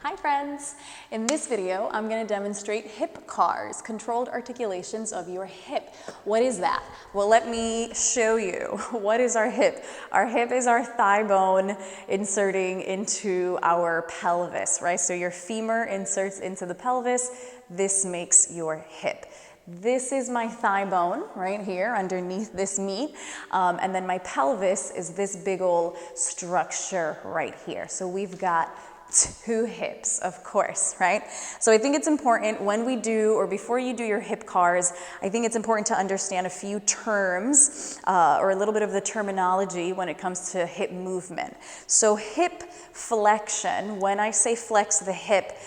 Hi friends! In this video, I'm going to demonstrate hip CARs, controlled articulations of your hip. What is that? Well, let me show you. What is our hip? Our hip is our thigh bone inserting into our pelvis, right? So your femur inserts into the pelvis. This makes your hip. This is my thigh bone right here underneath this meat, and then my pelvis is this big old structure right here. So we've got two hips, of course, right? So I think it's important when we do, or before you do your hip CARs, I think it's important to understand a few terms or a little bit of the terminology when it comes to hip movement. So hip flexion, when I say flex the hip,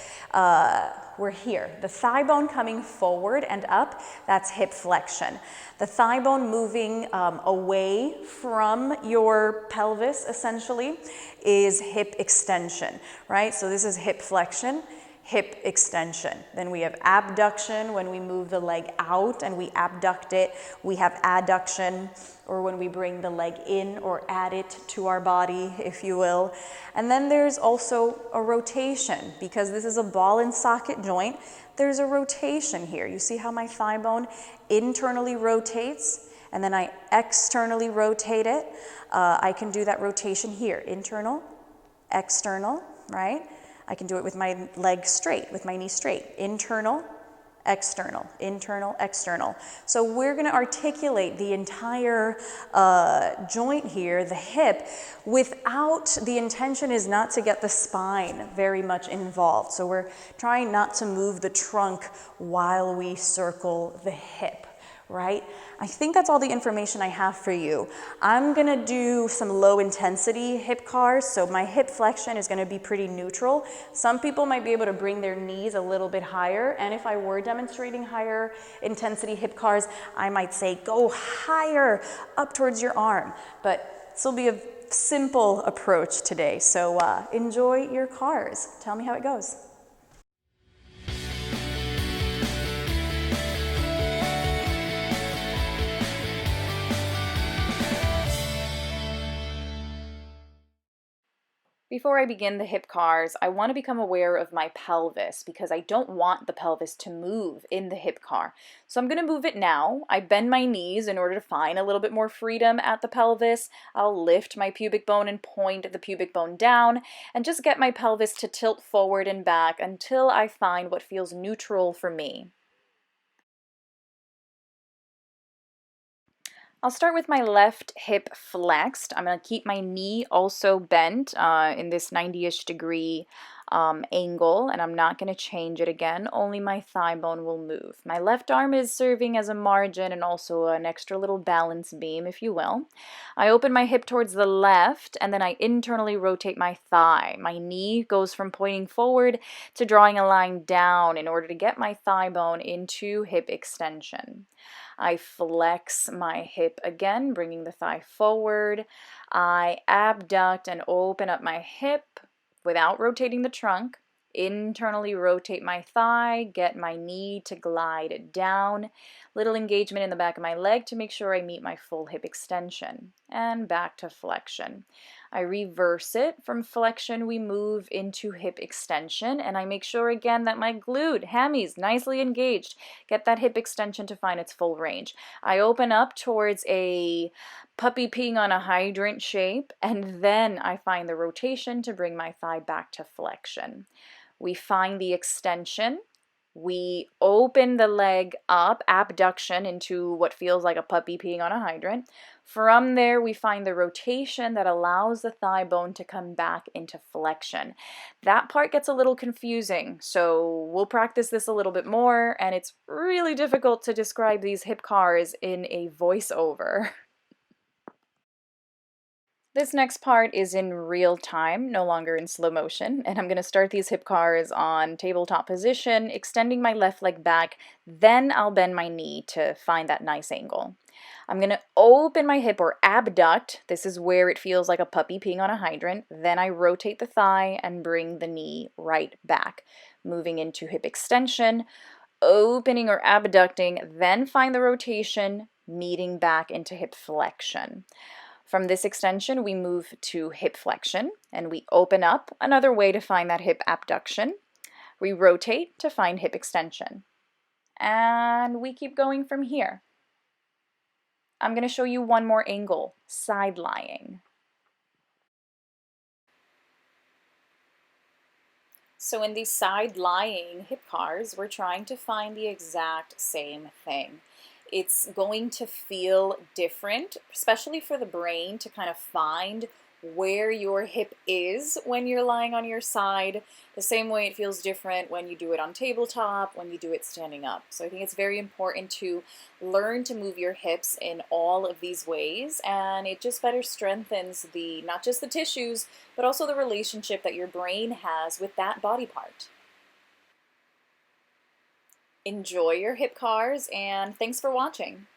we're here. The thigh bone coming forward and up, that's hip flexion. The thigh bone moving away from your pelvis, essentially, is hip extension, right? So this is hip flexion, hip extension. Then we have abduction when we move the leg out and we abduct it. We have adduction, or when we bring the leg in or add it to our body, if you will. And then there's also a rotation, because this is a ball and socket joint. There's a rotation here. You see how my thigh bone internally rotates, and then I externally rotate it. I can do that rotation here, internal, external, right? I can do it with my leg straight, with my knee straight, internal, external, internal, external. So we're going to articulate the entire joint here, the hip, without, the intention is not to get the spine very much involved. So we're trying not to move the trunk while we circle the hip, right? I think that's all the information I have for you. I'm going to do some low intensity hip CARs, so my hip flexion is going to be pretty neutral. Some people might be able to bring their knees a little bit higher, and if I were demonstrating higher intensity hip CARs, I might say go higher up towards your arm, but this will be a simple approach today. So enjoy your CARs. Tell me how it goes. Before I begin the hip CARs, I want to become aware of my pelvis because I don't want the pelvis to move in the hip CAR. So I'm going to move it now. I bend my knees in order to find a little bit more freedom at the pelvis. I'll lift my pubic bone and point the pubic bone down and just get my pelvis to tilt forward and back until I find what feels neutral for me. I'll start with my left hip flexed. I'm going to keep my knee also bent in this 90-ish degree angle, and I'm not going to change it again. Only my thigh bone will move. My left arm is serving as a margin and also an extra little balance beam, if you will. I open my hip towards the left, and then I internally rotate my thigh. My knee goes from pointing forward to drawing a line down in order to get my thigh bone into hip extension. I flex my hip again, bringing the thigh forward. I abduct and open up my hip without rotating the trunk. Internally rotate my thigh, get my knee to glide down. Little engagement in the back of my leg to make sure I meet my full hip extension. And back to flexion. I reverse it. From flexion, we move into hip extension, and I make sure again that my glute, hammies, nicely engaged. Get that hip extension to find its full range. I open up towards a puppy peeing on a hydrant shape, and then I find the rotation to bring my thigh back to flexion. We find the extension. We open the leg up, abduction, into what feels like a puppy peeing on a hydrant. From there, we find the rotation that allows the thigh bone to come back into flexion. That part gets a little confusing, so we'll practice this a little bit more, and it's really difficult to describe these hip CARs in a voiceover. This next part is in real time, no longer in slow motion, and I'm going to start these hip CARs on tabletop position, extending my left leg back, then I'll bend my knee to find that nice angle. I'm going to open my hip or abduct. This is where it feels like a puppy peeing on a hydrant. Then I rotate the thigh and bring the knee right back, moving into hip extension, opening or abducting, then find the rotation, meeting back into hip flexion. From this extension, we move to hip flexion, and we open up, another way to find that hip abduction. We rotate to find hip extension. And we keep going from here. I'm going to show you one more angle, side-lying. So in these side-lying hip CARs, we're trying to find the exact same thing. It's going to feel different, especially for the brain to kind of find where your hip is when you're lying on your side, the same way it feels different when you do it on tabletop, when you do it standing up. So I think it's very important to learn to move your hips in all of these ways, and it just better strengthens not just the tissues, but also the relationship that your brain has with that body part. Enjoy your hip CARs, and thanks for watching.